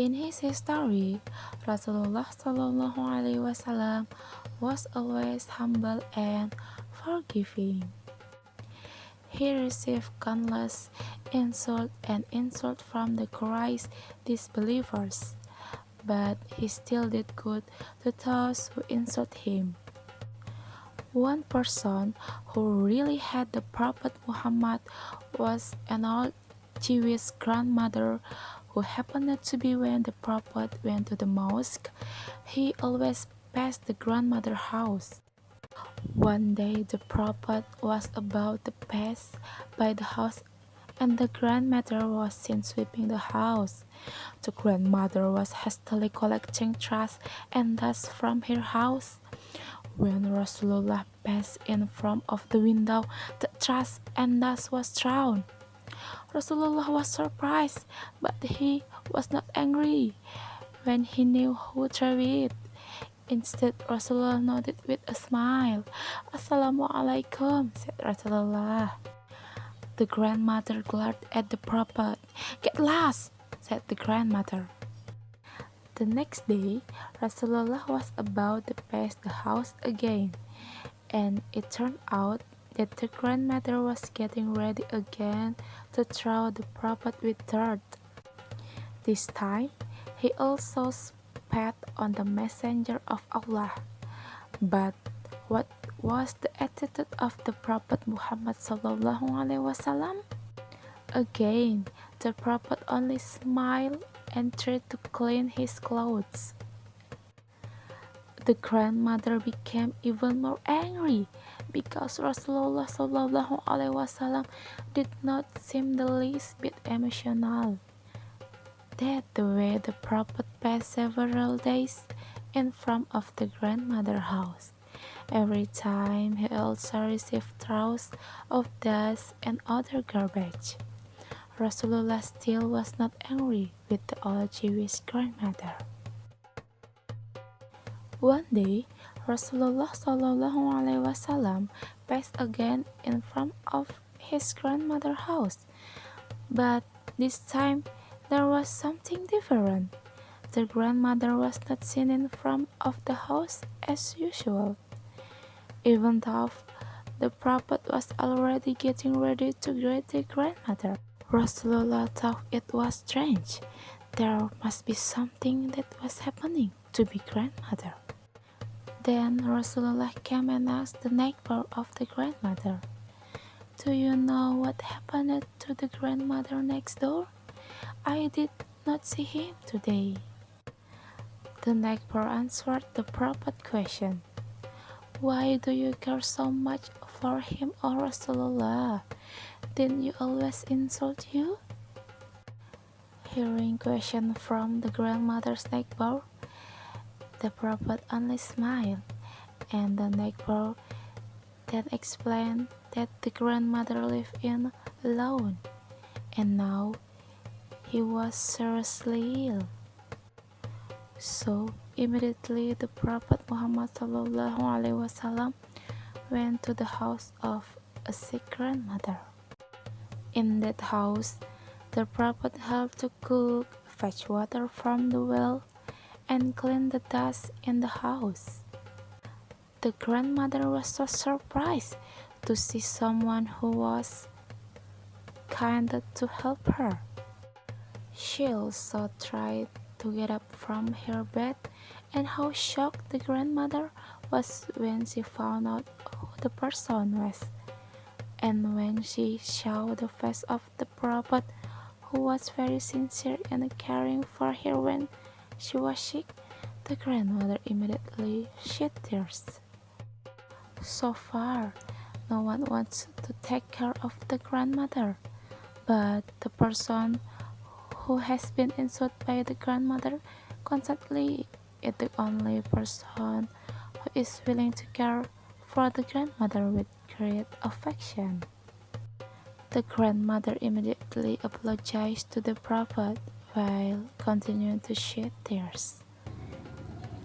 In his history, Rasulullah SAW was always humble and forgiving. He received countless insult and insult from the Quraysh disbelievers, but he still did good to those who insult him. One person who really had the Prophet Muhammad was an old Jewish grandmother who happened to be when the Prophet went to the mosque. He always passed the grandmother's house. One day the Prophet was about to pass by the house and the grandmother was seen sweeping the house. The grandmother was hastily collecting trash and dust from her house. When Rasulullah passed in front of the window, the trash and dust was thrown. Rasulullah was surprised, but he was not angry when he knew who threw it. Instead, Rasulullah nodded with a smile. "Assalamu alaikum," said Rasulullah. The grandmother glared at the Prophet. "Get lost," said the grandmother. The next day, Rasulullah was about to pass the house again, and it turned out that the grandmother was getting ready again to throw the Prophet with dirt. This time, he also spat on the messenger of Allah. But what was the attitude of the Prophet Muhammad SAW? Again, the Prophet only smiled and tried to clean his clothes. The grandmother became even more angry because Rasulullah SAW did not seem the least bit emotional. That's the way the Prophet passed several days in front of the grandmother's house. Every time he also received throws of dust and other garbage. Rasulullah still was not angry with the old Jewish grandmother. One day, Rasulullah SAW passed again in front of his grandmother's house, but this time there was something different. The grandmother was not seen in front of the house as usual, even though the Prophet was already getting ready to greet the grandmother. Rasulullah thought it was strange. There must be something that was happening to the grandmother. Then Rasulullah came and asked the neighbor of the grandmother, "Do you know what happened to the grandmother next door? I did not see him today." The neighbor answered the Prophet's question, "Why do you care so much for him, O Rasulullah? Didn't you always insult you?" Hearing question from the grandmother's neighbor, the Prophet only smiled, and the neighbor then explained that the grandmother lived in alone, and now he was seriously ill. So immediately the Prophet Muhammad SAW went to the house of a sick grandmother. In that house, the Prophet helped to cook, fetch water from the well, and clean the dust in the house. The grandmother was so surprised to see someone who was kind to help her. She also tried to get up from her bed, and how shocked the grandmother was when she found out who the person was. And when she saw the face of the Prophet, who was very sincere in caring for her when she was sick, the grandmother immediately shed tears. So far, no one wants to take care of the grandmother, but the person who has been insulted by the grandmother constantly is the only person who is willing to care for the grandmother with great affection. The grandmother immediately apologized to the Prophet while continuing to shed tears.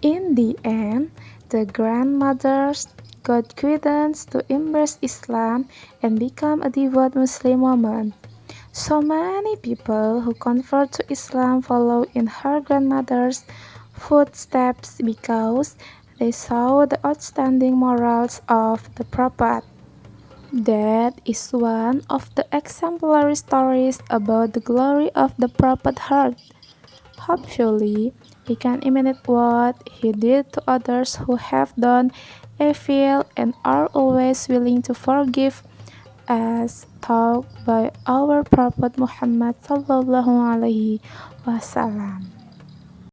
In the end, the grandmothers got guidance to embrace Islam and become a devout Muslim woman. So many people who convert to Islam follow in her grandmother's footsteps because they saw the outstanding morals of the Prophet. That is one of the exemplary stories about the glory of the Prophet heard. Hopefully, we can imitate what he did to others who have done evil and are always willing to forgive, as taught by our Prophet Muhammad sallallahu alaihi wasallam.